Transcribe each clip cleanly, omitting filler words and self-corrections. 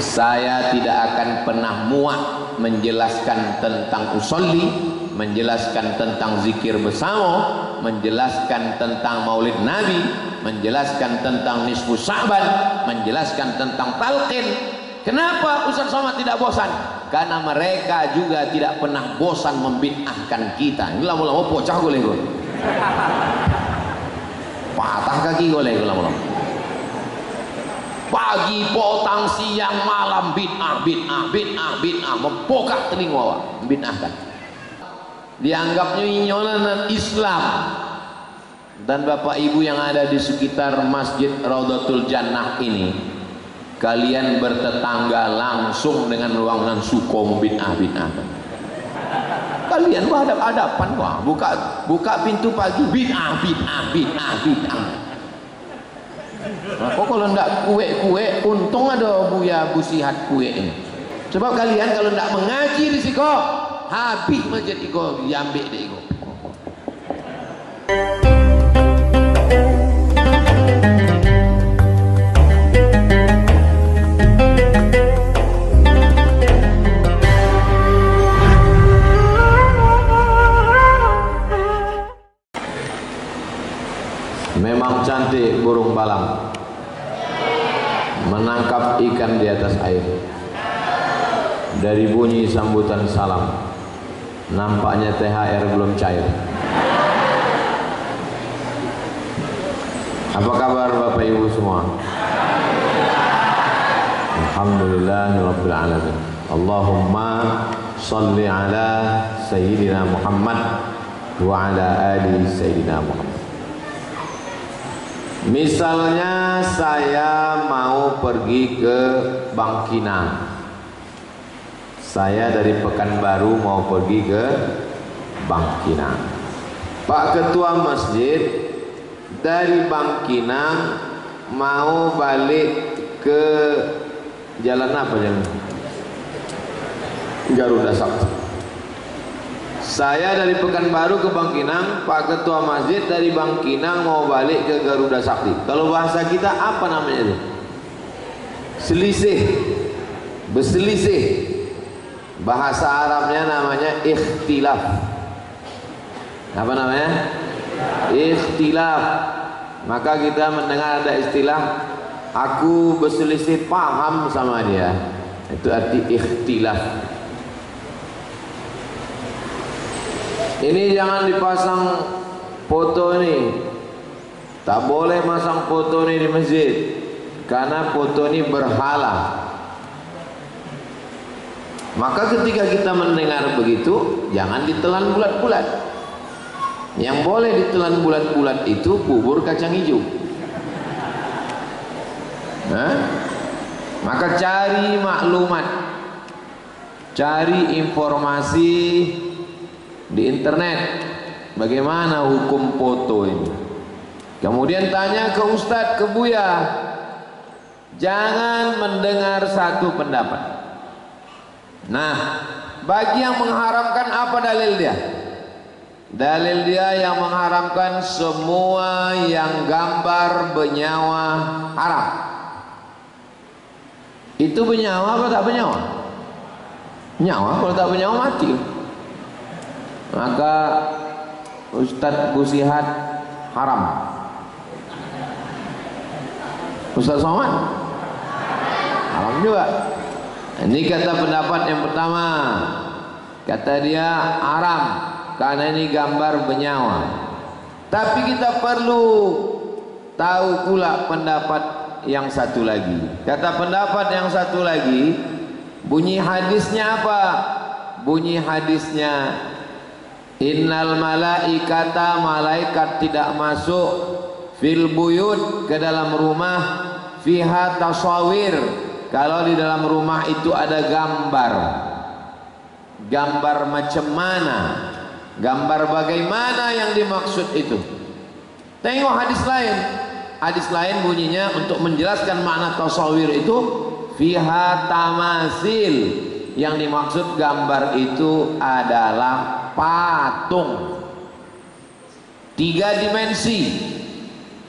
Saya tidak akan pernah muak menjelaskan tentang usolli, menjelaskan tentang zikir bersama, menjelaskan tentang maulid Nabi, menjelaskan tentang nisfu Sya'ban, menjelaskan tentang talqin. Kenapa Ustaz Somad tidak bosan? Karena mereka juga tidak pernah bosan membid'ahkan kita. Ini lama-lama pocah boleh gue. Patah kaki boleh gue lama-lama. Pagi, potang, siang, malam bid'ah, mempokak telinga awak, bid'ahkan. Dianggapnya inyolan Islam. Dan Bapak Ibu yang ada di sekitar Masjid Raudhatul Jannah ini, kalian bertetangga langsung dengan ruangan sukom bid'ah. Kalian berhadap-hadapan, wah, buka pintu pagi bid'ah. Nah, kok kalau ndak kue, untung ada Buya Busihat kue ini. Sebab kalian kalau ndak mengaji risiko habis masjid iko diambil deh iko. Memang cantik burung balang menangkap ikan di atas air. Dari bunyi sambutan salam, nampaknya THR belum cair. Apa kabar Bapak Ibu semua? Alhamdulillahirabbil alamin. Allahumma shalli ala sayyidina Muhammad wa ala ali sayyidina Muhammad. Misalnya saya mau pergi ke Bangkinang, saya dari Pekanbaru mau pergi ke Bangkinang. Pak Ketua Masjid dari Bangkinang mau balik ke jalan apa jalan? Garuda Sakti. Saya dari Pekanbaru ke Bangkinang, Pak Ketua Masjid dari Bangkinang mau balik ke Garuda Sakti. Kalau bahasa kita apa namanya itu? Selisih, berselisih. Bahasa Arabnya namanya ikhtilaf. Apa namanya? Ikhtilaf. Maka kita mendengar ada istilah, aku berselisih paham sama dia. Itu arti ikhtilaf. Ini jangan dipasang foto ini. Tak boleh masang foto ini di masjid, karena foto ini berhala. Maka ketika kita mendengar begitu, jangan ditelan bulat-bulat. Yang boleh ditelan bulat-bulat itu bubur kacang hijau. Maka cari maklumat, cari informasi di internet, bagaimana hukum foto ini. Kemudian tanya ke Ustadz, ke Buya. Jangan mendengar satu pendapat. Nah, bagi yang mengharamkan, apa dalil dia? Dalil dia yang mengharamkan semua yang gambar bernyawa haram. Itu bernyawa atau tak bernyawa? Nyawa, kalau tak bernyawa mati. Maka Ustadz Busihat haram. Ustadz Somad haram juga. Ini kata pendapat yang pertama. Kata dia haram karena ini gambar bernyawa. Tapi kita perlu tahu pula pendapat yang satu lagi. Kata pendapat yang satu lagi, bunyi hadisnya apa? Bunyi hadisnya, innal malaikata, malaikat tidak masuk fil buyut, ke dalam rumah, fiha tasawir, kalau di dalam rumah itu ada gambar. Gambar macam mana? Gambar bagaimana yang dimaksud itu? Tengok hadis lain. Hadis lain bunyinya untuk menjelaskan makna tasawir itu fiha tamasil. Yang dimaksud gambar itu adalah patung 3 dimensi.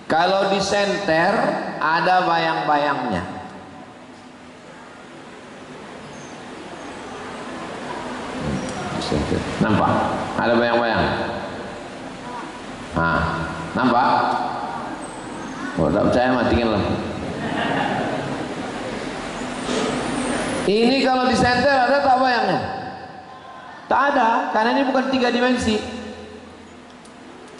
Kalau disenter ada bayang-bayangnya. Nampak? Ada bayang-bayang? Nah, nampak? Oh, tak percaya matikan lah. Ini kalau disenter ada tak bayangnya? Tak ada, karena ini bukan 3 dimensi.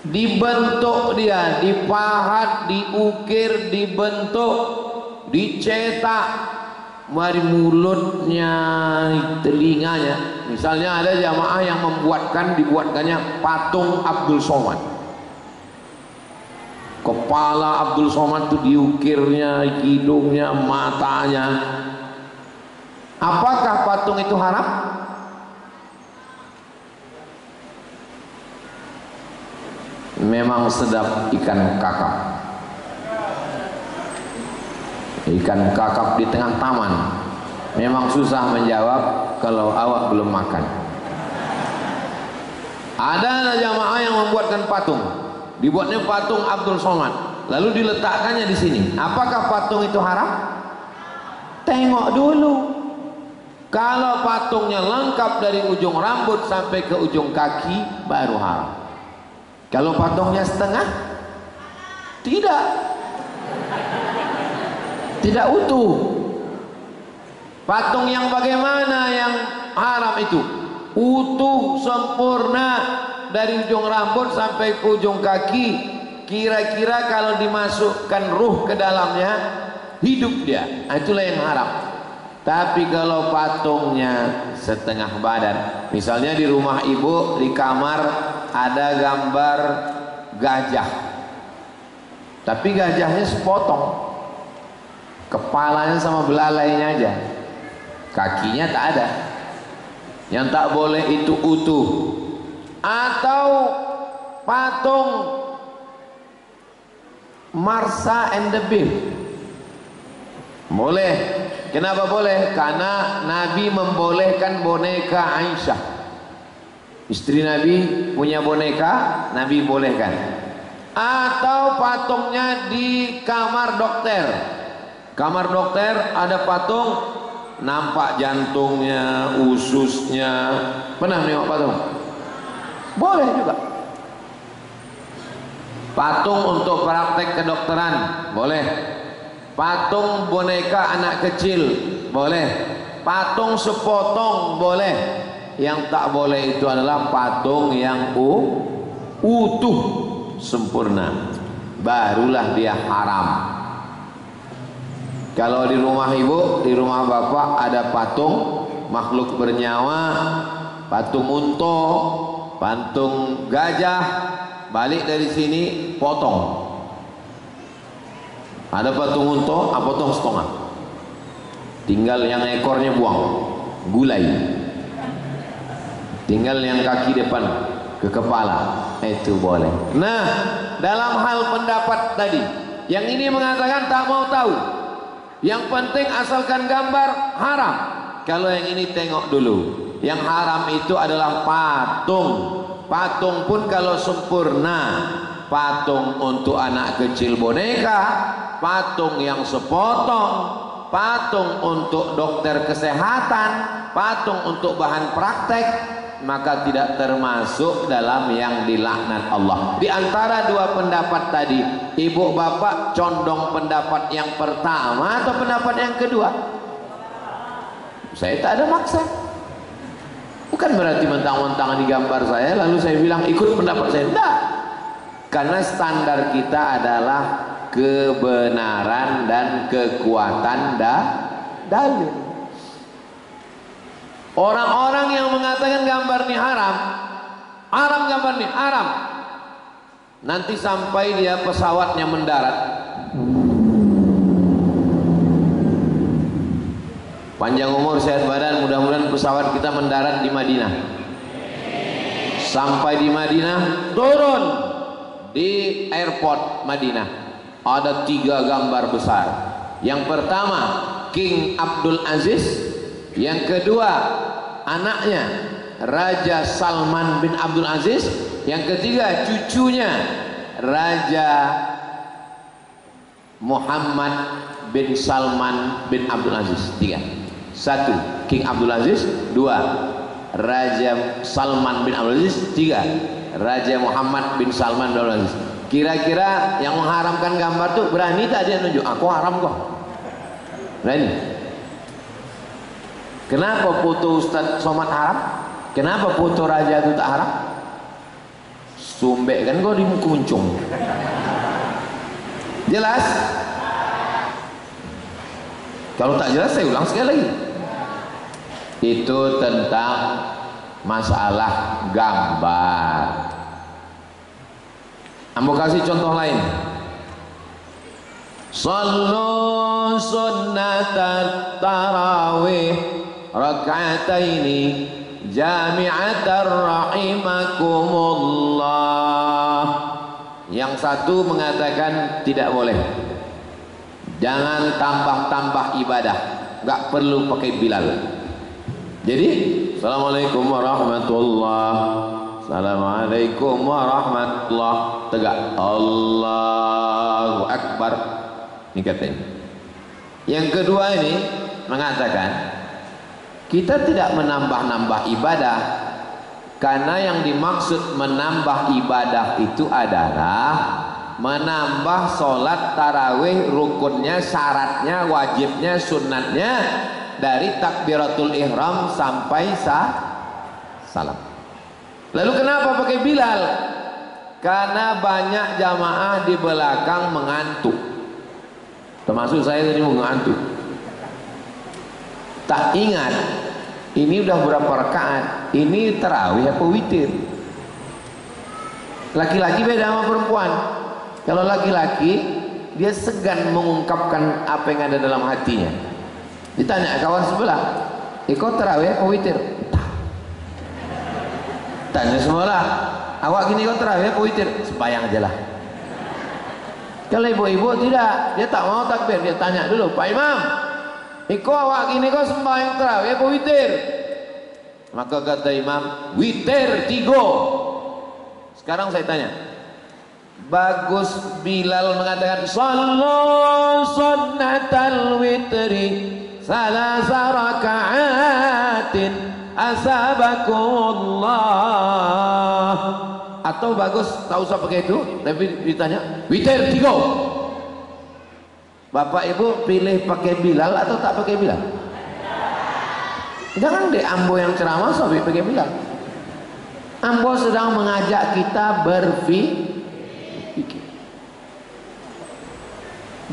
Dibentuk dia, dipahat, diukir, dibentuk, dicetak. Mari mulutnya, telinganya. Misalnya ada jamaah yang dibuatkannya patung Abdul Somad. Kepala Abdul Somad itu diukirnya, hidungnya, matanya. Apakah patung itu haram? Memang sedap ikan kakap. Ikan kakap di tengah taman. Memang susah menjawab kalau awak belum makan. Ada jamaah yang membuatkan patung. Dibuatnya patung Abdul Somad, lalu diletakkannya di sini. Apakah patung itu haram? Tengok dulu. Kalau patungnya lengkap dari ujung rambut sampai ke ujung kaki, baru haram. Kalau patungnya setengah, tidak utuh. Patung yang bagaimana yang haram itu? Utuh, sempurna, dari ujung rambut sampai ke ujung kaki. Kira-kira kalau dimasukkan ruh ke dalamnya, hidup dia. Itulah yang haram. Tapi kalau patungnya setengah badan, misalnya di rumah ibu, di kamar ada gambar gajah, tapi gajahnya sepotong, kepalanya sama belalainya aja, kakinya tak ada. Yang tak boleh itu utuh. Atau patung Marsa and the Beef, boleh. Kenapa boleh? Karena Nabi membolehkan boneka Aisyah, istri Nabi punya boneka, Nabi bolehkan. Atau patungnya di kamar dokter. Kamar dokter ada patung, nampak jantungnya, ususnya. Pernah nengok patung? Boleh juga. Patung untuk praktek kedokteran, boleh. Patung boneka anak kecil, boleh. Patung sepotong, boleh. Yang tak boleh itu adalah patung yang utuh, sempurna. Barulah dia haram. Kalau di rumah ibu, di rumah bapak ada patung makhluk bernyawa, patung unta, patung gajah, balik dari sini potong. Ada patung unta, potong setengah. Tinggal yang ekornya buang, gulai. Tinggal yang kaki depan ke kepala, itu boleh. Nah, dalam hal pendapat tadi, yang ini mengatakan tak mau tahu. Yang penting asalkan gambar haram. Kalau yang ini tengok dulu. Yang haram itu adalah patung. Patung pun kalau sempurna, patung untuk anak kecil boneka, patung yang sepotong, patung untuk dokter kesehatan, patung untuk bahan praktek, maka tidak termasuk dalam yang dilaknat Allah. Di antara dua pendapat tadi, ibu bapak condong pendapat yang pertama atau pendapat yang kedua? Saya tak ada maksa. Bukan berarti mentang-mentang di gambar saya lalu saya bilang ikut pendapat saya. Tidak. Karena standar kita adalah kebenaran dan kekuatan dalil. Orang-orang yang mengatakan gambar ini haram, haram gambar ini haram, nanti sampai dia pesawatnya mendarat, panjang umur sehat badan, mudah-mudahan pesawat kita mendarat di Madinah. Sampai di Madinah, turun di airport Madinah, ada 3 gambar besar. Yang pertama King Abdul Aziz, yang kedua anaknya Raja Salman bin Abdul Aziz, yang ketiga cucunya Raja Muhammad bin Salman bin Abdul Aziz. 3. 1 King Abdul Aziz, 2 Raja Salman bin Abdul Aziz, 3 Raja Muhammad bin Salman bin Abdul Aziz. Kira-kira yang mengharamkan gambar tuh berani tak dia nunjuk? Aku haram kok. Berani. Kenapa foto Ustaz Somad haram? Kenapa foto raja itu tak haram? Sumbek kan kau di kuncung. Jelas? Kalau tak jelas saya ulang sekali lagi. Itu tentang masalah gambar. Ambo kasih contoh lain. Sallu sunnatat tarawih rak'ataini jami'atan rahimakumullah. Yang satu mengatakan tidak boleh. Jangan tambah-tambah ibadah, enggak perlu pakai Bilal. Jadi, Assalamualaikum warahmatullahi, Assalamualaikum warahmatullahi, tegak Allahu Akbar. Ini katanya. Yang kedua ini mengatakan kita tidak menambah-nambah ibadah, karena yang dimaksud menambah ibadah itu adalah menambah sholat tarawih, rukunnya, syaratnya, wajibnya, sunatnya, dari takbiratul ihram sampai salam. Lalu kenapa pakai Bilal? Karena banyak jamaah di belakang mengantuk, termasuk saya tadi mengantuk. Tak ingat ini udah berapa rakaat, ini tarawih apa witir. Laki-laki beda sama perempuan. Kalau laki-laki dia segan mengungkapkan apa yang ada dalam hatinya. Ditanya kawan sebelah, kau tarawih apa witir? Tanya sebelah, awak gini kau tarawih apa witir? Sembahyang aja lah. Kalau ibu-ibu tidak, dia tak mau takbir, dia tanya dulu, Pak Imam, kau awak gini kau sembahyang tarawih apa witir? Maka kata imam, witir 3. Sekarang saya tanya, bagus Bilal mengatakan sallu sunnatal witri salasa raka'atin asabakumullah, atau bagus tak usah pakai itu tapi ditanya witir 3. Bapak ibu pilih pakai Bilal atau tak pakai Bilal? Jangan deh Ambo yang ceramah sampai pakai Bilal. Ambo sedang mengajak kita berpikir.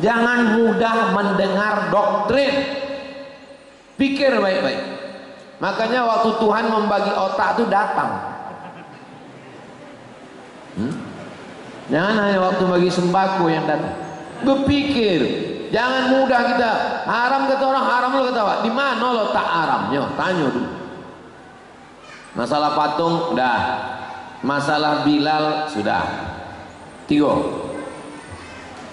Jangan mudah mendengar doktrin, pikir baik-baik. Makanya waktu Tuhan membagi otak itu datang. Jangan hanya waktu bagi sembako yang datang. Berpikir, jangan mudah kita haram kata orang, haram lo kata, di mana lo tak haramnya? Tanya dulu. Masalah patung dah, masalah Bilal sudah. 3.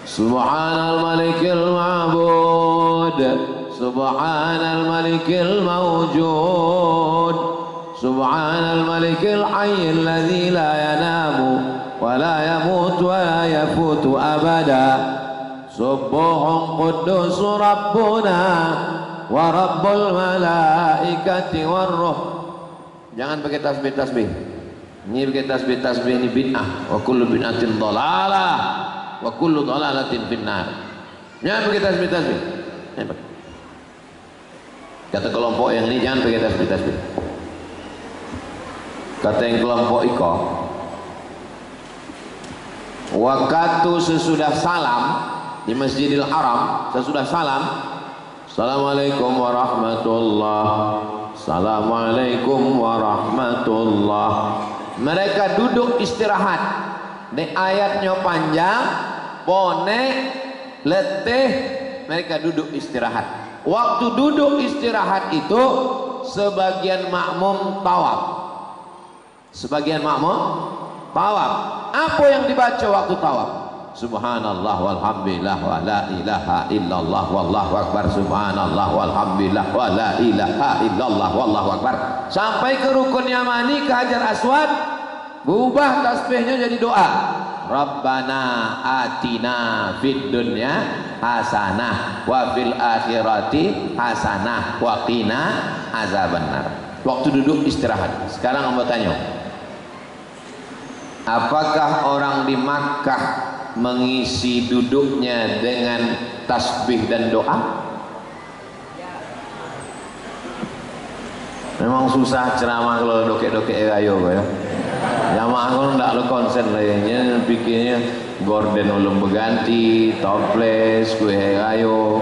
Subhanal malikil ma'bud, subhanal malikil mawjud, subhanal malikil hayyil ladzi la yanamu wa la yamut wa la yafutu abada, subuhun quddus rabbuna wa rabbul malaikati warruh. Jangan pakai tasbih-tasbih. Ini pakai tasbih-tasbih ini bid'ah, wa kullu bid'atin dhalalah wa kullu dhalalatin finnar. Jangan pakai tasbih-tasbih. Kata kelompok yang ini jangan pakai tasbih-tasbih. Kata yang kelompok iko, waktu sesudah salam di Masjidil Haram, sesudah salam, Assalamualaikum warahmatullahi, Assalamualaikum warahmatullah, mereka duduk istirahat. Ini ayatnya panjang, bonek, letih, mereka duduk istirahat. Waktu duduk istirahat itu sebagian makmum tawaf, sebagian makmum tawaf. Apa yang dibaca waktu tawaf? Subhanallah walhamdulillah wa la ilaha illallah wallahu akbar, subhanallah walhamdulillah wa la ilaha illallah wallahu akbar, sampai ke rukun yamani, ke Hajar Aswad. Berubah tasbihnya jadi doa. Rabbana atina fid dunya hasanah wa fil akhirati hasanah wa qina azabannar. waktu duduk istirahat. Sekarang ambo tanya, apakah orang di Makkah mengisi duduknya dengan tasbih dan doa? Memang susah ceramah kalau dokek-dokek ayo ya. Jamaah kalau ndak lo konsen lah ya, pikirnya gorden ulum berganti, toples, kue ayo.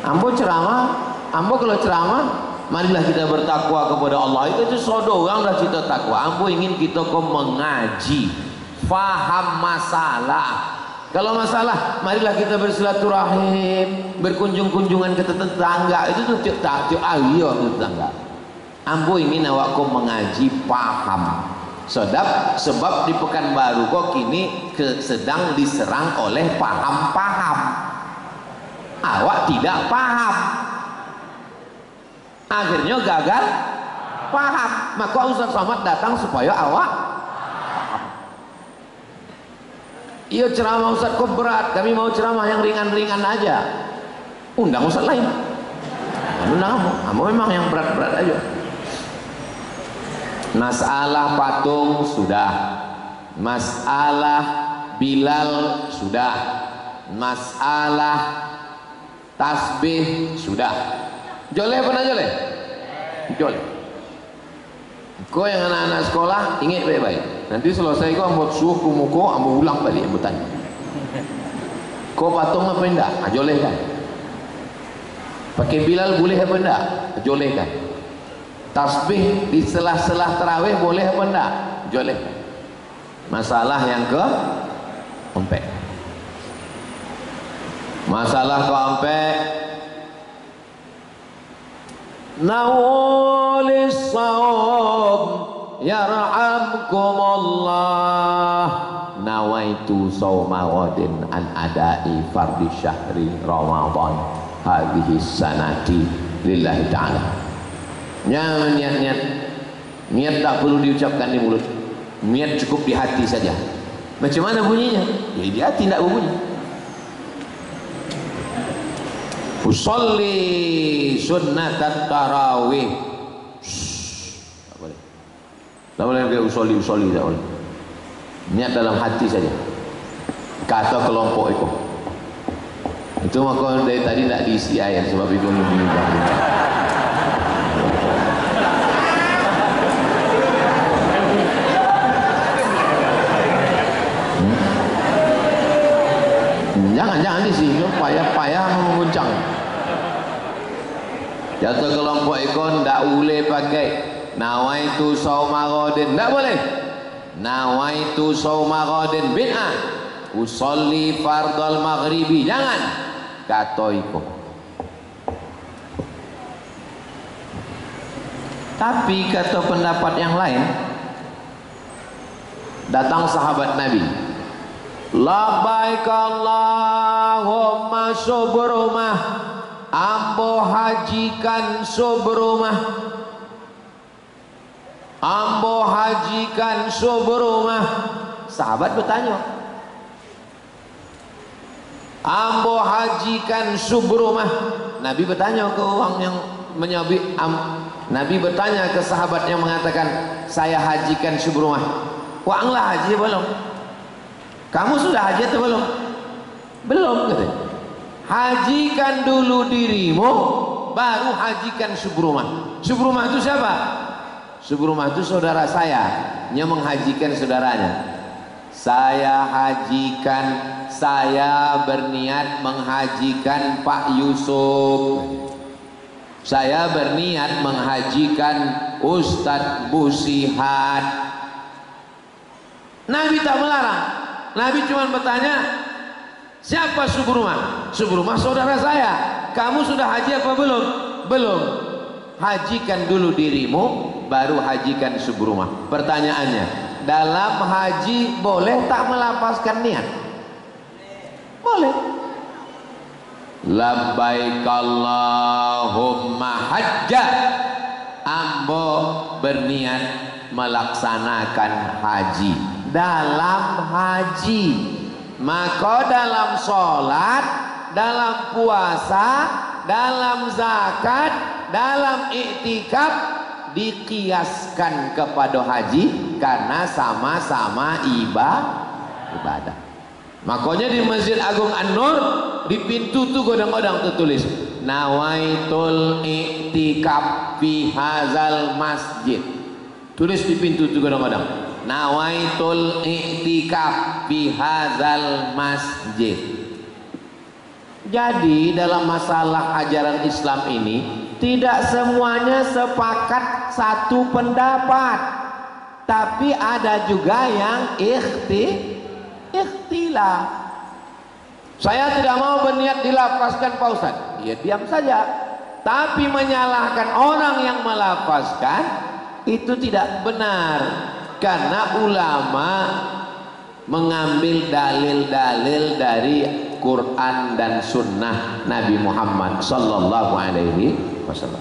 Ambo ceramah, ambo kalau ceramah, marilah kita bertakwa kepada Allah. Itu sodo orang dah kita takwa. Ambo ingin kita kau mengaji, faham masalah. Kalau masalah, marilah kita bersilaturahim, berkunjung-kunjungan ke tetangga. Itu tuh tak ayo tetangga. Ambo ingin awakku mengaji paham. Sebab di Pekanbaru kok kini sedang diserang oleh paham-paham. Awak tidak paham. Akhirnya gagal paham. Maka Ustaz Somad datang supaya awak. Iya ceramah Ustaz kok berat, kami mau ceramah yang ringan-ringan aja. Undang Ustaz lain. Undang kamu memang yang berat-berat aja. Masalah patung sudah, masalah Bilal sudah, masalah tasbih sudah. Joleh pernah joleh? Joleh. Kau yang anak-anak sekolah ingat baik-baik. Nanti selesai kau ambil suruh kumuko, ambil ulang balik, ambil tanya. Kau patung apa enggak? Joleh kan? Pakai Bilal boleh apa enggak? Joleh kan? Tasbih di selah-selah tarawih boleh apa enggak? Joleh. Masalah yang keempat. Masalah keempat. Nawalis saum yarhamkumullah. Nawaitu sauma ghadin an adai fardhi syahri Ramadan hadhihi sanati lillahi ta'ala. Niat tak perlu diucapkan di mulut, niat cukup di hati saja. Macam mana bunyinya? Ya di hati tidak berbunyi. Usolli sunnatat tarawih. Tak boleh. Tak boleh pakai usolli tak boleh. Niat dalam hati saja. Kata kelompok itu. Itu maka dari tadi tidak diisi air sebab itu menyimpang. Jangan di sini payah-payah menguncang. Jatuh kelompok ikon ndak boleh pakai nawaitu sauma ghadin, ndak boleh. Nawaitu sauma ghadin bid'ah. Usolli fardal maghribi, jangan. Kata ikon. Tapi kata pendapat yang lain, datang sahabat Nabi. Labbaik Allahumma subrumah, ambo hajikan subrumah, ambo hajikan subrumah. Sahabat bertanya, ambo hajikan subrumah. Nabi bertanya ke orang yang menyabik. Nabi bertanya ke sahabat yang mengatakan, saya hajikan subrumah. Wah, englah haji belum? Kamu sudah haji atau belum? Belum, katanya. Hajikan dulu dirimu, baru hajikan subrumah. Subrumah itu siapa? Subrumah itu saudara saya yang menghajikan saudaranya. Saya hajikan, saya berniat menghajikan Pak Yusuf. Saya berniat menghajikan Ustadz Busihat. Nabi tak melarang. Nabi cuma bertanya, siapa subrumah? Subrumah saudara saya. Kamu sudah haji apa belum? Belum. Hajikan dulu dirimu, baru hajikan subrumah. Pertanyaannya, dalam haji boleh tak melapaskan niat? Boleh. Labbaik Allahumma hajja, ambo berniat melaksanakan haji. Dalam haji, maka dalam sholat, dalam puasa, dalam zakat, dalam iktikaf dikiaskan kepada haji karena sama-sama ibadah. Makanya di Masjid Agung An-Nur di pintu tuh godang-godang tertulis nawaitul iktikaf fi hazal masjid. Tulis di pintu tuh godang-godang nawaitul iktikaf fi hazal masjid. Jadi dalam masalah ajaran Islam ini tidak semuanya sepakat satu pendapat, tapi ada juga yang ikhtilaf. Saya tidak mau berniat dilafazkan Pak Ustaz, ya diam saja. Tapi menyalahkan orang yang melafazkan itu tidak benar, karena ulama mengambil dalil-dalil dari Quran dan Sunnah Nabi Muhammad Sallallahu Alaihi Wasallam.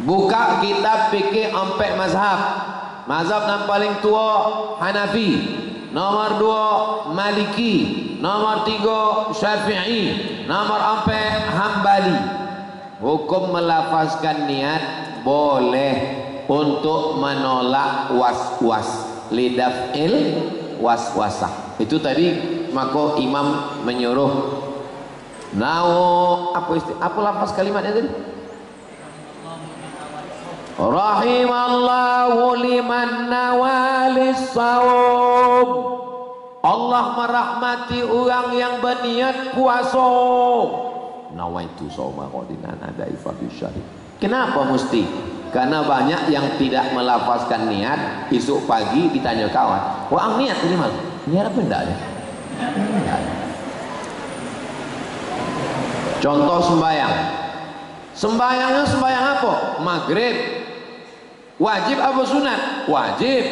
Buka kitab fikih sampai mazhab. Mazhab yang paling tua Hanafi, nomor 2 Maliki, nomor 3 Syafi'i, nomor 4 Hambali. Hukum melafazkan niat boleh untuk menolak was-was, lidaf'il was-wasah. Itu tadi maka imam menyuruh apa lafaz kalimatnya tadi? Rahimallahu liman nawalis sawm. Allah merahmati orang yang berniat puasa. Nawaitu sawma qadinan ada ifadhi syahid. Kenapa mesti? Karena banyak yang tidak melafazkan niat, esok pagi ditanya kawan, wah niat tadi malam, niat apa enggak ada? Contoh sembahyang. Sembahyangnya sembahyang apa? Maghrib. Wajib apa sunat? Wajib.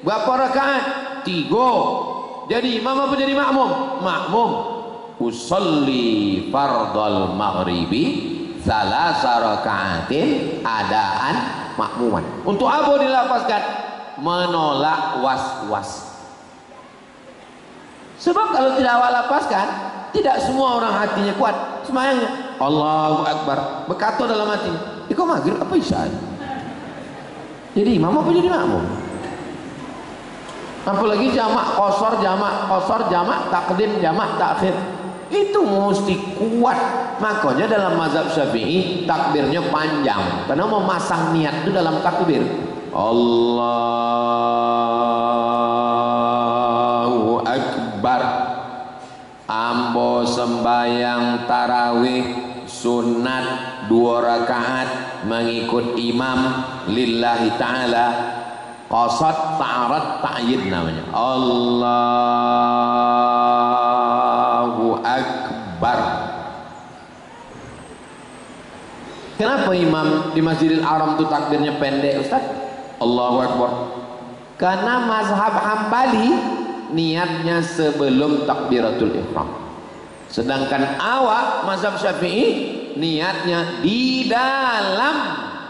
Berapa rakaat? 3. Jadi imam apa jadi makmum? Makmum. Usolli fardal maghribi salasa rakaatin adaan makmuman. Untuk apa dilafazkan? Menolak was-was. Sebab kalau tidak awal lapaskan, tidak semua orang hatinya kuat sembahyangnya. Allahu Akbar, berkata dalam hati, kok maghrib apa isya? Jadi imam apa jadi makmum? Apalagi jamak qasar, jamak takdim, jamak takhir. Itu mesti kuat. Makanya dalam mazhab Syafi'i takbirnya panjang, karena memasang niat itu dalam takbir. Allahu Akbar. Ambo sembahyang tarawih sunat 2 rakaat mengikut imam lillahi ta'ala, qasad ta'arad ta'yid namanya. Allahu Akbar. Kenapa imam di Masjidil Haram itu takbirnya pendek Ustaz? Allahu Akbar. Karena mazhab Hambali niatnya sebelum takbiratul ihram. Sedangkan awak mazhab Syafi'i niatnya di dalam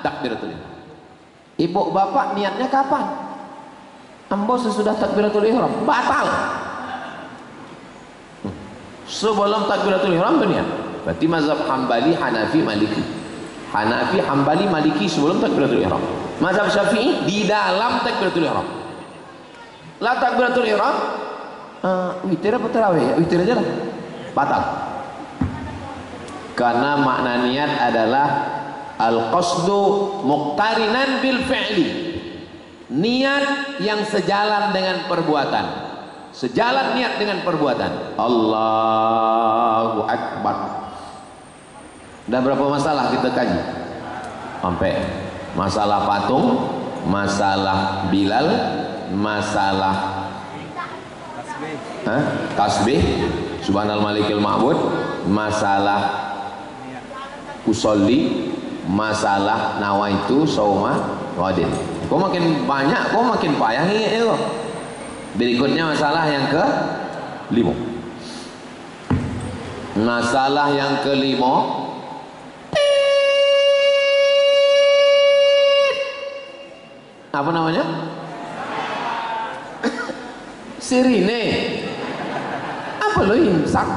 takbiratul ihram. Ibu bapak niatnya kapan? Ambo sesudah takbiratul ihram batal. Sebelum takbiratul ihram itu niat. Berarti mazhab Hambali, Hanafi, Maliki. Hanafi, Hambali, Maliki sebelum takbiratul ihram. Mazhab Syafi'i di dalam takbiratul ihram. Lah takbiratul ihram witir apa tarawih? Witir aja lah. Batal. Karena makna niat adalah al-qasdu muqtarinan bil fi'li. Niat yang sejalan dengan perbuatan. Sejalan niat dengan perbuatan. Allahu Akbar. Dah berapa masalah kita kaji? Sampai masalah patung, masalah Bilal, masalah tasbih, subhanal malikil ma'bud, masalah usolli, masalah nawaitu sauma wadin. Kok makin banyak, kok makin payah ini kok. Berikutnya masalah yang ke-5. Masalah yang ke-5, apa namanya? Sirine. Apa lo imsak?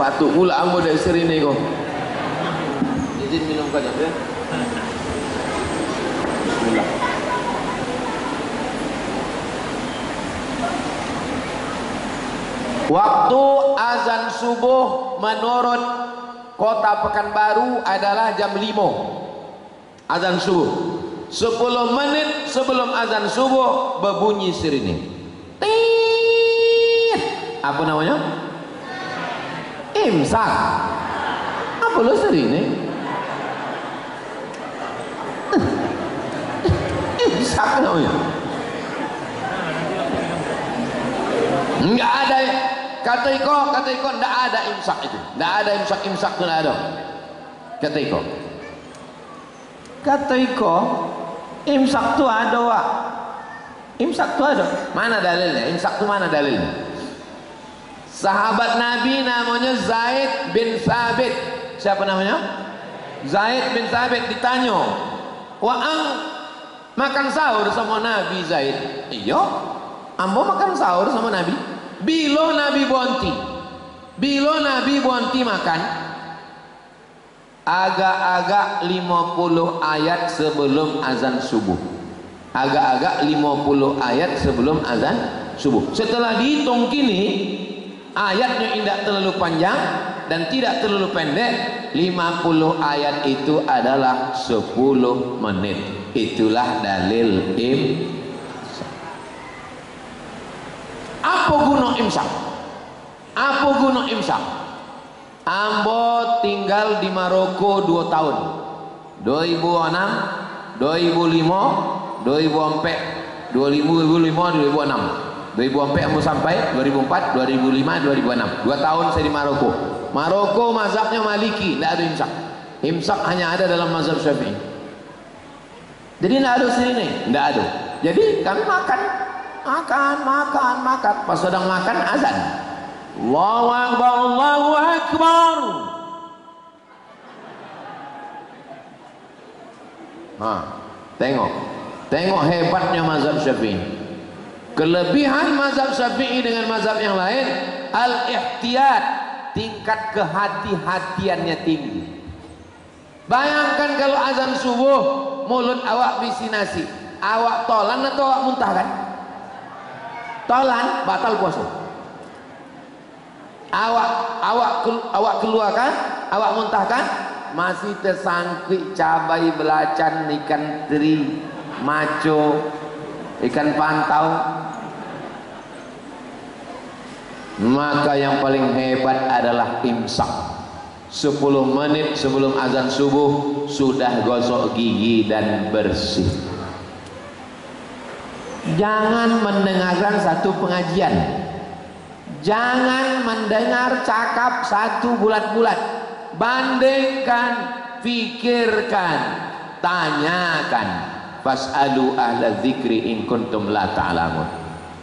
batuk pula ambo dari serine kok. Izin minum kajak ya. Bismillah. Waktu azan subuh menurut Kota Pekanbaru adalah jam 5. Azan subuh. 10 menit sebelum azan subuh berbunyi sirine. Tit. Apa namanya? Imsak. Apa lo sirine? Imsak namanya. Enggak ada. Kata Iko enggak ada imsak itu. Enggak ada imsak itu enggak ada. Kata Iko imsak tu ada, Wak. Imsak tu ada. Mana dalilnya? Imsak tu mana dalilnya? Sahabat Nabi namanya Zaid bin Thabit. Siapa namanya? Zaid bin Thabit ditanya, "Waang makan sahur sama Nabi Zaid?" "Iya, ambo makan sahur sama Nabi." Bila Nabi Bonti makan agak-agak 50 ayat sebelum azan subuh. Agak-agak 50 ayat sebelum azan subuh. Setelah dihitung kini ayatnya tidak terlalu panjang dan tidak terlalu pendek. 50 ayat itu adalah 10 menit. Itulah dalil Apa guna imsak? Apa guna imsak? Ambo tinggal di Maroko 2 tahun. 2006, 2005, 2004, 2005, 2006. 2004 ambo sampai 2004, 2005, 2006. 2 tahun saya di Maroko. Maroko mazhabnya Maliki, tidak ada imsak. Imsak hanya ada dalam mazhab Syafi'i. Jadi tidak ada sini, tidak ada. Jadi kami makan. Pas sedang makan azan. Allahu Akbar, Allahu Akbar. Tengok hebatnya mazhab Syafi'i. Kelebihan mazhab Syafi'i dengan mazhab yang lain, al-ihtiyat, tingkat kehati-hatiannya tinggi. Bayangkan kalau azan subuh mulut awak bisi nasi, awak tolan atau awak muntahkan? Tolan, batal puasa. Awak keluarkan, awak muntahkan, masih tersangkut cabai belacan, ikan teri, maco, ikan pantau. Maka yang paling hebat adalah imsak. 10 menit sebelum azan subuh sudah gosok gigi dan bersih. Jangan mendengarkan satu pengajian, jangan mendengar cakap satu bulat-bulat. Bandingkan, pikirkan, tanyakan. Fas'alu ahla dzikri in kuntum la ta'lamun.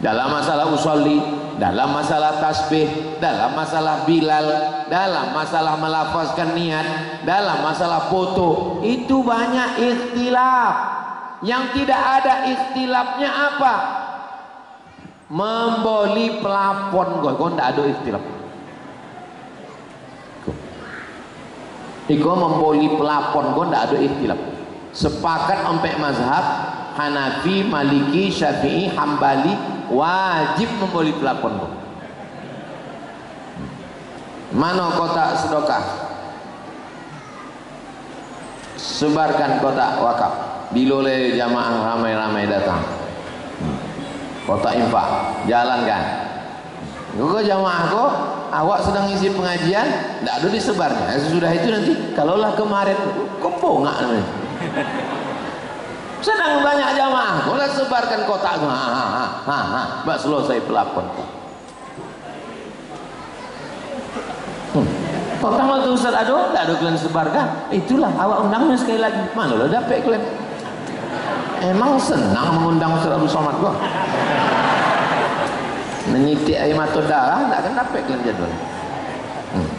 Dalam masalah usolli, dalam masalah tasbih, dalam masalah bilal, dalam masalah melafazkan niat, dalam masalah foto, itu banyak ikhtilaf. Yang tidak ada ikhtilafnya apa? Memboli pelapon kok tidak ada ikhtilaf. Iko memboli pelapon kok tidak ada ikhtilaf. Sepakat sampai mazhab Hanafi, Maliki, Syafi'i, Hambali wajib memboli pelapon kok. Mana kotak sedekah? Sebarkan kotak wakaf. Bilole jamaah ramai-ramai datang. Kotak infak, jalankan. Kok jamaah kok awak sedang isi pengajian, tidak ada disebarnya. Sesudah itu nanti kalaulah kemarin kok bongak namanya. Sedang banyak jamaah, kok sebarkan kotak. Mbak selesai pelapon. Pertama tu Ustaz Ado, tak ada kalian sebarkan. Itulah awak undangnya sekali lagi. Mana lo dapat kalian? Emang senang mengundang Ustaz Abdul Somad kok? Menyitik air mata darah, tak akan dapat kalian jadwal.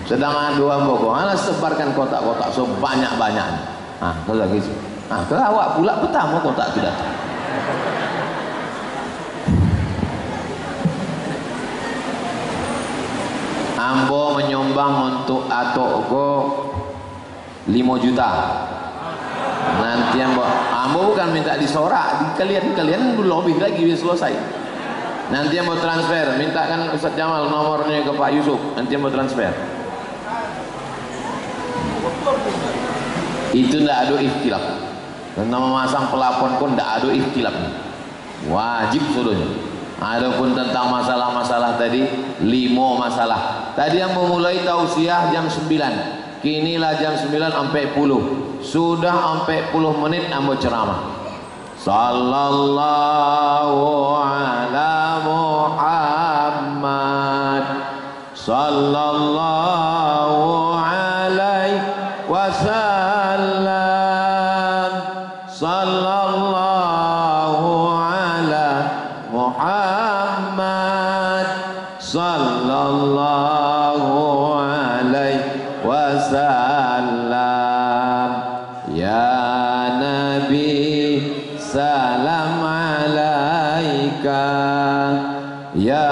Sedang dua boko, malah sebarkan kotak-kotak sebanyak-banyaknya. Kalau lagi, kalau awak pula pertama kotak itu datang. Ambo nyumbang untuk atok go 5 juta. Nanti ambo bukan minta disorak, kalian dulu lebih lagi biar selesai. Nanti ambo transfer, mintakan Ustaz Jamal nomornya ke Pak Yusuf, nanti ambo transfer. Itu ndak ada ikhtilaf. Nama masang pelapon pun ndak ada ikhtilaf. Wajib sudahnya. Adapun tentang masalah-masalah tadi 5 masalah. Tadi yang memulai tausiah jam 9. Kinilah jam 9 sampai 10. Sudah sampai 10 menit ambo ceramah. Sallallahu ala Muhammad. Sallallahu alaihi wasallam. Sallallahu ala Muhammad. Sallallahu alaihi wasallam. Ya Nabi salam alaika. Ya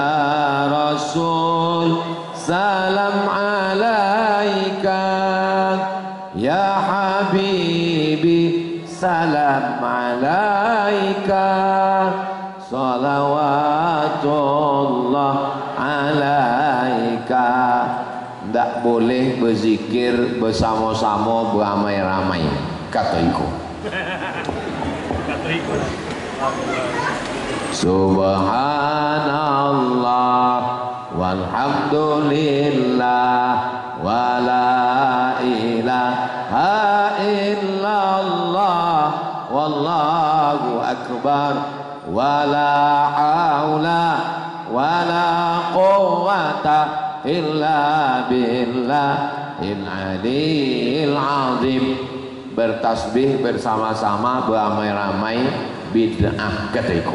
Rasul salam alaika. Ya Habibi salam alaika. Salawatullah alaika. Tidak boleh berzikir bersama-sama beramai-ramai, kata Iko. Subhanallah walhamdulillah wala ilaha illallah wallahu akbar wala haula wala quwwata illa billahil aliyil azim. Bertasbih bersama-sama beramai-ramai bid'ah, kata Iko.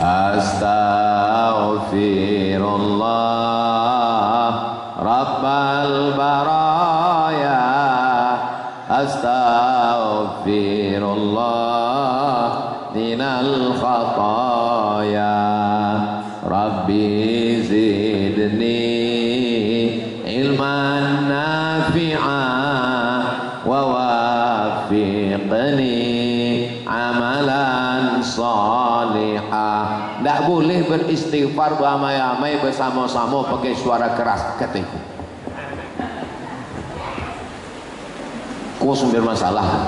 Astaghfirullah Rabbal baraya. Astaghfirullah minal khataya. Rabbi zidni ilman nafi'ah wa wafiqni amalan salihah. Tidak boleh beristighfar beramai-ramai bersama-sama pakai suara keras, kataku. Kau sumber masalah.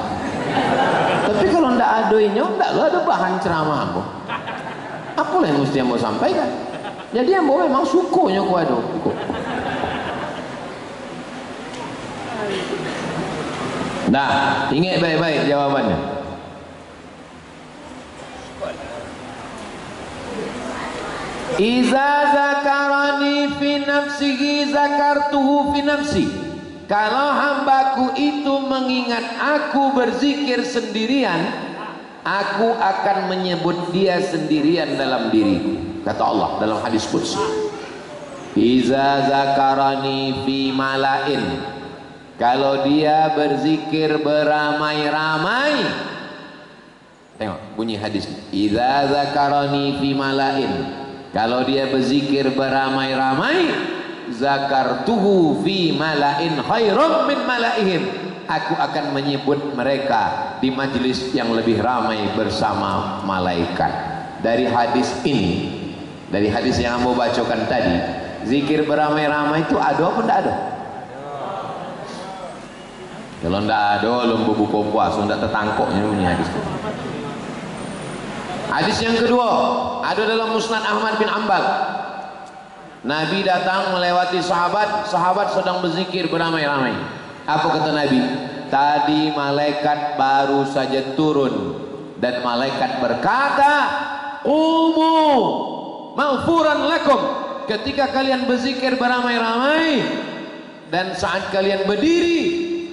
Tapi kalau tidak ada ini, tidak ada bahan ceramah aku. Apa yang mesti mau sampaikan? Jadi yang memang sukunya ku ada. Nah, ingat baik-baik jawabannya. Iza zakarani fi nafsihi zakartuhu fi nafsi. Kalau hambaku itu mengingat aku berzikir sendirian, aku akan menyebut dia sendirian dalam diriku, kata Allah dalam hadis qudsi. Iza zakarani fi malain. Kalau dia berzikir beramai-ramai, tengok bunyi hadis. Iza zakarani fi malain. Kalau dia berzikir beramai-ramai, zakartuhu fi malain khairum min malaihim. Aku akan menyebut mereka di majlis yang lebih ramai bersama malaikat. Dari hadis ini, dari hadis yang kamu bacakan tadi, zikir beramai-ramai itu ada apa tidak ada? Kalau tidak ada, belum buka puasa, tidak tertangkoknya bunyi hadis itu. Hadis yang kedua ada dalam Musnad Ahmad bin Ambal. Nabi datang melewati sahabat, sahabat sedang berzikir beramai-ramai. Apa kata Nabi? Tadi malaikat baru saja turun dan malaikat berkata, "Qumu maghfuran lakum." Ketika kalian berzikir beramai-ramai dan saat kalian berdiri,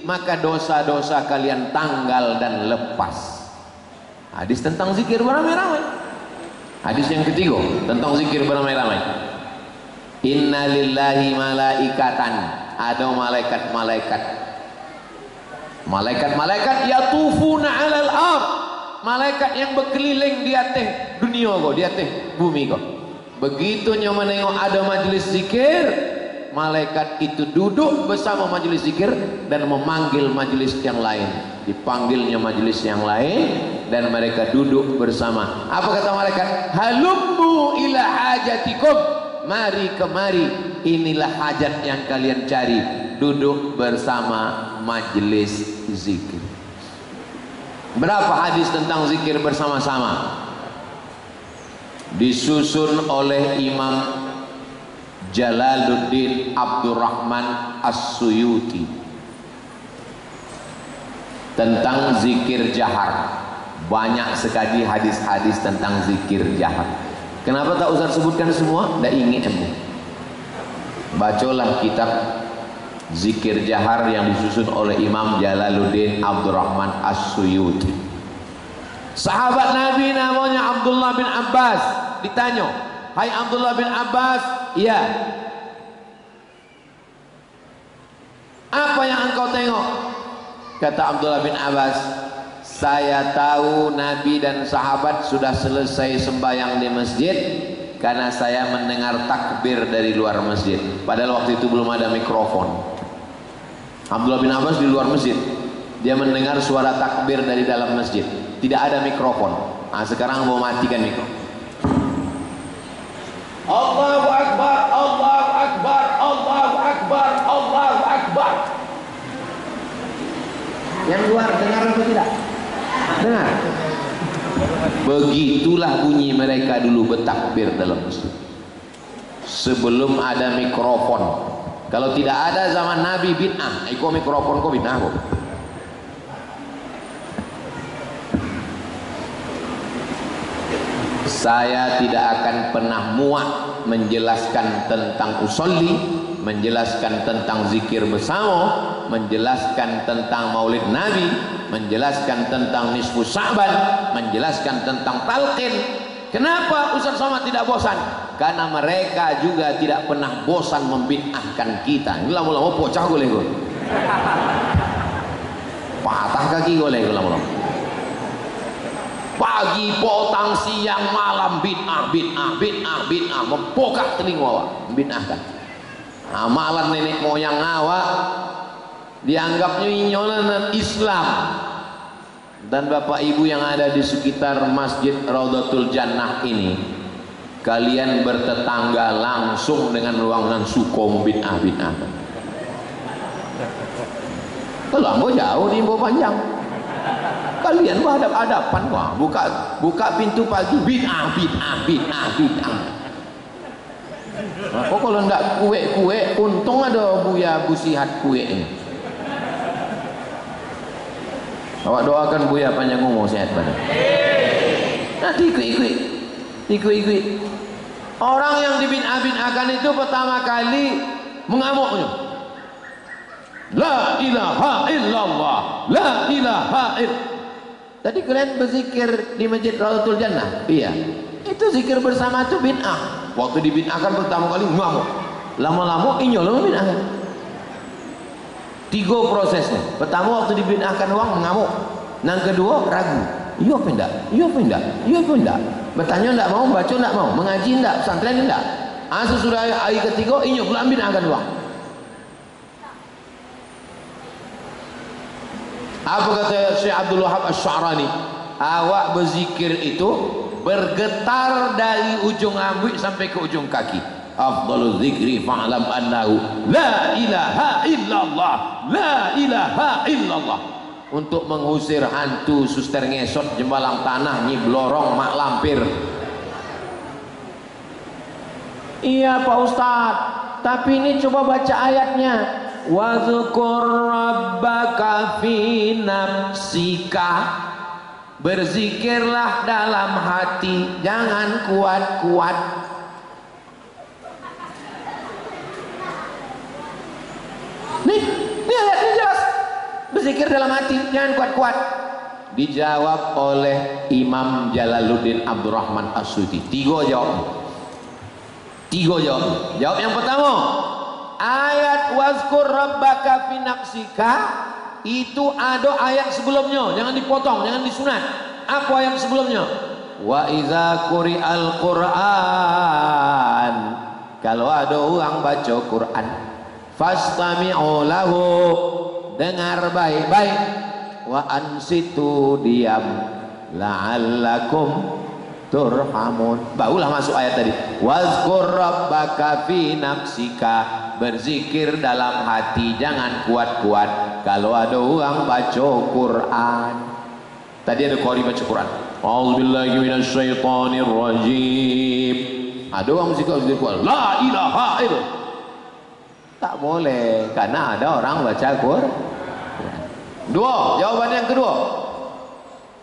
maka dosa-dosa kalian tanggal dan lepas. Hadis tentang zikir beramai-ramai. Hadis yang ketiga tentang zikir beramai-ramai. Inna lillahi malaikatan. Ada malaikat-malaikat. Malaikat-malaikat yatufuna 'alal ardh. malaikat yang berkeliling di atas dunia kau, di atas bumi kau. Begitu nya menengok ada majelis zikir, malaikat itu duduk bersama majelis zikir dan memanggil majelis yang lain. Dipanggilnya majelis yang lain dan mereka duduk bersama. Apa kata malaikat? Halummu ila hajatikum, mari kemari, inilah hajat yang kalian cari. Duduk bersama majelis zikir. Berapa hadis tentang zikir bersama-sama? Disusun oleh Imam Jalaluddin Abdurrahman As-Suyuti tentang zikir jahar. Banyak sekali hadis-hadis tentang zikir jahar. Kenapa tak usah sebutkan semua? Tidak ingin emu. Bacalah kitab zikir jahar yang disusun oleh Imam Jalaluddin Abdurrahman As-Suyuti. Sahabat Nabi namanya Abdullah bin Abbas ditanya, "Hai Abdullah bin Abbas, iya, apa yang engkau tengok?" Kata Abdullah bin Abbas, "Saya tahu Nabi dan sahabat sudah selesai sembahyang di masjid karena saya mendengar takbir dari luar masjid." Padahal waktu itu belum ada mikrofon. Abdullah bin Abbas di luar masjid, dia mendengar suara takbir dari dalam masjid. Tidak ada mikrofon. Nah, sekarang mau matikan mikrofon. Allahu Akbar, Allahu Akbar, Allahu Akbar, Allahu Akbar. Yang luar dengar atau tidak? Dengar. Begitulah bunyi mereka dulu bertakbir dalam masjid. Sebelum ada mikrofon. Kalau tidak ada zaman Nabi bid'ah, iko mikrofon kok bid'ah kok. Saya tidak akan pernah muak menjelaskan tentang usolli, menjelaskan tentang zikir bersama, menjelaskan tentang maulid Nabi, menjelaskan tentang nisfu Sya'ban, menjelaskan tentang talqin. Kenapa Ustaz Somad tidak bosan? Karena mereka juga tidak pernah bosan membid'ahkan kita. Ini lama-lama pocah boleh gue. Patah kaki boleh gue lama-lama. Pagi, potang, siang, malam bid'ah, bid'ah, bid'ah, bid'ah, mempokak telinga awak, bid'ahkan. Amalan nenek moyang awak dianggapnya inyolan Islam. Dan bapak ibu yang ada di sekitar Masjid Raudhatul Jannah ini, kalian bertetangga langsung dengan ruangan Sukom bid'ah, bid'ah. Kalau jauh di Imbo Panjang. Kalian berhadap-hadapan, wah, buka pintu pagi bid'ah, bid'ah, bid'ah, bid'ah. Nah, kok kalau enggak kue, untung ada Buya Busihat kue ini. Awak doakan Buya panjang umur sehat badan. Nanti ikut. Orang yang dibid'ah-bid'ahkan itu pertama kali mengamuknya. La ilaha illallah, la ilaha illallah. Tadi kalian berzikir di Masjid Raudhatul Jannah? Iya. Itu zikir bersama itu bid'ah. Waktu dibid'ahkan pertama kali ngamuk. Lama-lama inyol membid'ahkan. 3 prosesnya. Pertama waktu dibid'ahkan uang mengamuk. Yang kedua ragu. Iya apa enggak? Iya apa enggak? Iya apa enggak? Bertanya enggak mau, baca enggak mau, mengaji enggak, pesantren enggak. Sesudah hari ketiga inyol pula bid'ahkan uang. Apa kata Syekh Abdul Wahab Asy-Sya'rani? Awak berzikir itu bergetar dari ujung rambut sampai ke ujung kaki. Afdalul zikri fa'lam annahu la ilaha illallah, la ilaha illallah. Untuk mengusir hantu suster ngesot jembalang tanah nyi blorong mak lampir. Iya Pak Ustaz, tapi ini coba baca ayatnya. Wadzukur rabbaka fi nafsika, berzikirlah dalam hati, jangan kuat-kuat. Nih ayatnya jelas, berzikir dalam hati, jangan kuat-kuat. Dijawab oleh Imam Jalaluddin Abdurrahman As-Suyuti. 3 jawab. Jawab yang pertama, ayat wazkur rabbaka fi nafsika itu ada ayat sebelumnya, jangan dipotong, jangan disunat. Apa yang sebelumnya? Wa idza quri'al Qur'an, kalau ada orang baca Quran, fastami'u lahu, dengar baik-baik, wa ansitu, diam, la'allakum turhamun. Barulah masuk ayat tadi, wazkur rabbaka fi nafsika, berzikir dalam hati, jangan kuat-kuat kalau ada orang baca Quran. Tadi ada qari baca Quran, a'udzubillahi minasyaitonir rajim, ada orang zikir la ilaha illallah, tak boleh karena ada orang baca Quran. Dua, jawaban yang kedua,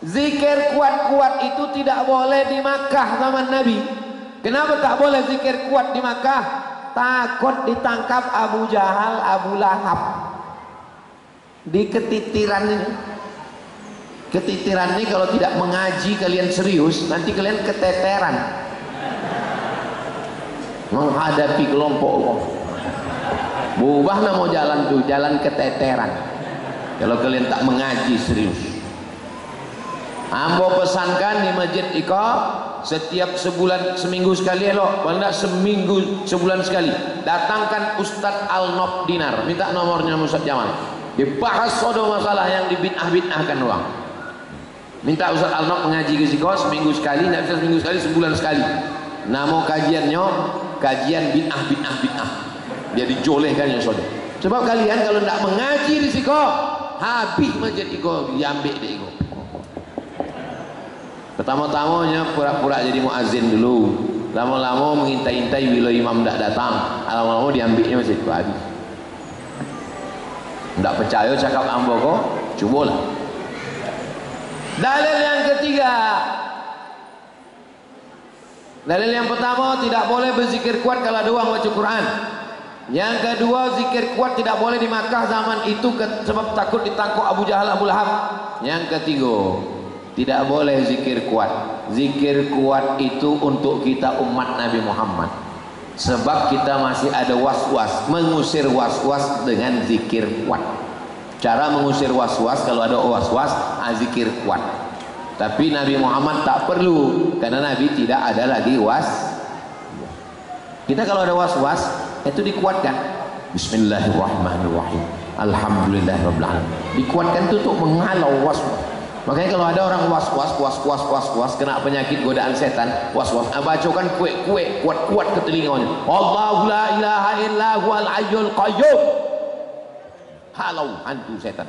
zikir kuat-kuat itu tidak boleh di Makkah zaman Nabi. Kenapa tak boleh zikir kuat di Makkah? Takut ditangkap Abu Jahal, Abu Lahab. Di ketitiran ini, ketitiran ini kalau tidak mengaji kalian serius, nanti kalian keteteran menghadapi kelompok. Berubah nama jalan tuh, jalan keteteran kalau kalian tak mengaji serius. Ambo pesankan di Masjid Iqa setiap sebulan, seminggu sekali lo, paling tak seminggu sebulan sekali, datangkan Ustadz Al-Nob Dinar, minta nomornya Ustadz Jamal, dibahas sodo masalah yang dibid'ah-bid'ahkan orang. Minta Ustadz Al-Nob mengaji ke Iqa seminggu sekali, tidak bisa seminggu sekali, sebulan sekali. Nama kajiannya kajian bid'ah-bid'ah, dia dijolehkan ya sodo. Sebab kalian kalau tidak mengaji di Iqa, habis Masjid Iqa diambil di Iqa. Pertama-tamanya pura-pura jadi muazzin dulu, lama-lama mengintai-intai bila imam tidak datang, lama-lama diambilnya masjid itu habis. Tidak percaya cakap ambo kok, cubalah. Dalil yang ketiga, dalil yang pertama, tidak boleh berzikir kuat kalau ada orang baca Quran. Yang kedua, zikir kuat tidak boleh di Makkah zaman itu sebab takut ditangkap Abu Jahal, Abu Lahab. Yang ketiga, tidak boleh zikir kuat. Zikir kuat itu untuk kita umat Nabi Muhammad, sebab kita masih ada was-was. Mengusir was-was dengan zikir kuat. Cara mengusir was-was, kalau ada was-was, zikir kuat. Tapi Nabi Muhammad tak perlu, karena Nabi tidak ada lagi was. Kita kalau ada was-was, itu dikuatkan. Bismillahirrahmanirrahim, alhamdulillahirabbil alamin. Dikuatkan itu untuk menghalau was-was. Makanya kalau ada orang was-was kena penyakit godaan setan, was-was, bacakan kuek-kuek kuat-kuat ke telinganya, Allahu la ilaha illa huwal hayyul qayyum, halau hantu setan.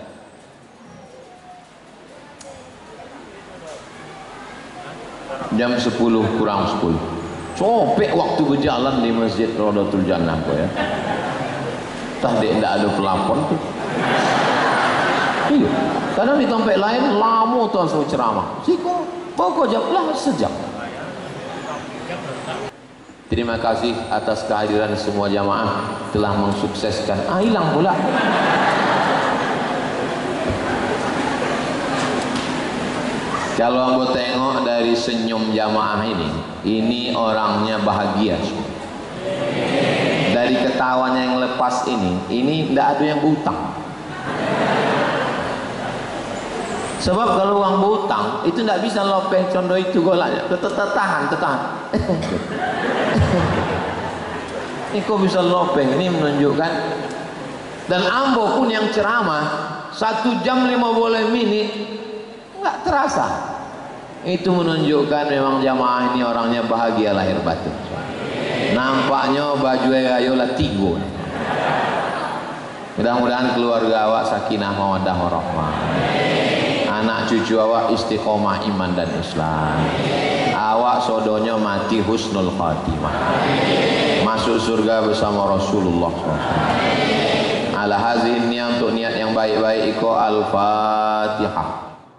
Jam 10 kurang 10, sobek waktu berjalan di Masjid Raudatul Jannah ya. Tadi tidak ada pelapon tuh. Iya, karena di tempat lain lama tuan suruh ceramah. Siko, pokok jawablah sejak. Terima kasih atas kehadiran semua jamaah telah mensukseskan. Hilang pula. Kalau ambo tengok dari senyum jamaah ini orangnya bahagia. Dari ketawanya yang lepas ini tidak ada yang berhutang. Sebab kalau orang berhutang itu tidak bisa lopeh contoh itu golaknya. Tahan. Ini kok bisa lopeh? Ini menunjukkan. Dan ambo pun yang ceramah 1 jam 15 menit nggak terasa. Itu menunjukkan memang jamaah ini orangnya bahagia lahir batin. Nampaknya baju ayolah tigo. Mudah-mudahan keluarga awak sakinah mawaddah warahmah. Anak cucu awak istiqomah iman dan Islam. Awak sodonya mati husnul khatimah, masuk surga bersama Rasulullah SAW. Ala hazin niat, untuk niat yang baik-baik. Iko al-Fatihah.